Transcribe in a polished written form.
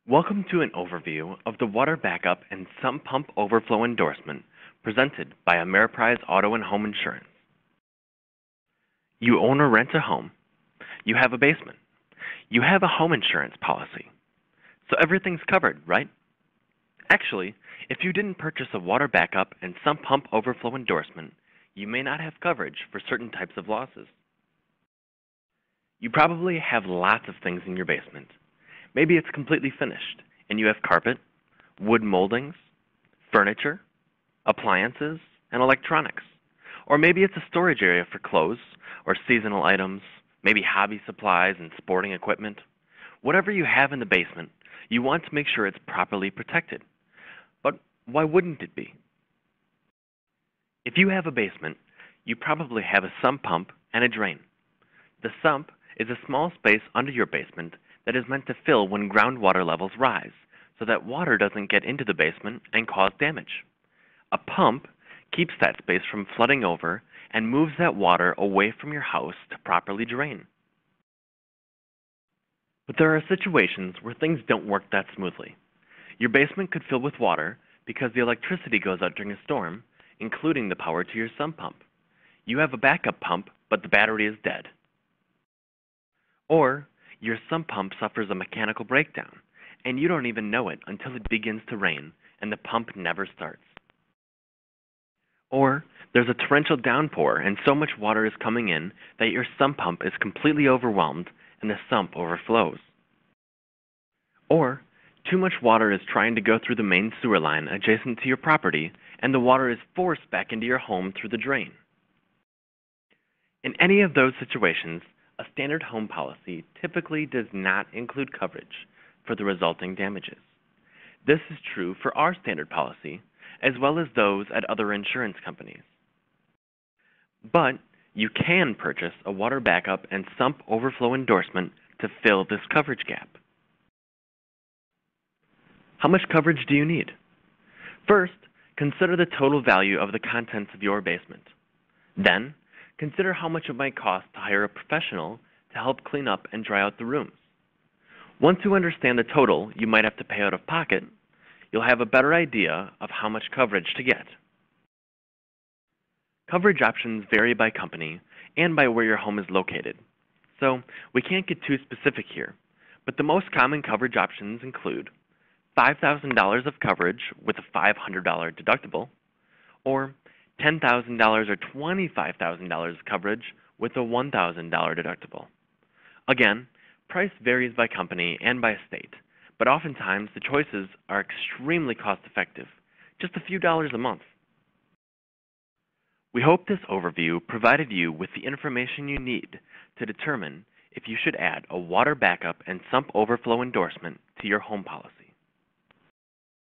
Welcome to an overview of the water backup and sump pump overflow endorsement presented by Ameriprise Auto and Home Insurance. You own or rent a home. You have a basement. You have a home insurance policy. So everything's covered, right? Actually, if you didn't purchase a water backup and sump pump overflow endorsement, you may not have coverage for certain types of losses. You probably have lots of things in your basement. Maybe it's completely finished, and you have carpet, wood moldings, furniture, appliances, and electronics. Or maybe it's a storage area for clothes or seasonal items, maybe hobby supplies and sporting equipment. Whatever you have in the basement, you want to make sure it's properly protected. But why wouldn't it be? If you have a basement, you probably have a sump pump and a drain. The sump is a small space under your basement that is meant to fill when groundwater levels rise, so that water doesn't get into the basement and cause damage. A pump keeps that space from flooding over and moves that water away from your house to properly drain. But there are situations where things don't work that smoothly. Your basement could fill with water because the electricity goes out during a storm, including the power to your sump pump. You have a backup pump, but the battery is dead. Or your sump pump suffers a mechanical breakdown, and you don't even know it until it begins to rain and the pump never starts. Or there's a torrential downpour and so much water is coming in that your sump pump is completely overwhelmed and the sump overflows. Or too much water is trying to go through the main sewer line adjacent to your property and the water is forced back into your home through the drain. In any of those situations, a standard home policy typically does not include coverage for the resulting damages. This is true for our standard policy, as well as those at other insurance companies. But you can purchase a water backup and sump overflow endorsement to fill this coverage gap. How much coverage do you need? First, consider the total value of the contents of your basement. Then, consider how much it might cost to hire a professional to help clean up and dry out the rooms. Once you understand the total you might have to pay out of pocket, you'll have a better idea of how much coverage to get. Coverage options vary by company and by where your home is located, so we can't get too specific here, but the most common coverage options include $5,000 of coverage with a $500 deductible, or $10,000 or $25,000 coverage with a $1,000 deductible. Again, price varies by company and by state, but oftentimes the choices are extremely cost-effective, just a few dollars a month. We hope this overview provided you with the information you need to determine if you should add a water backup and sump overflow endorsement to your home policy.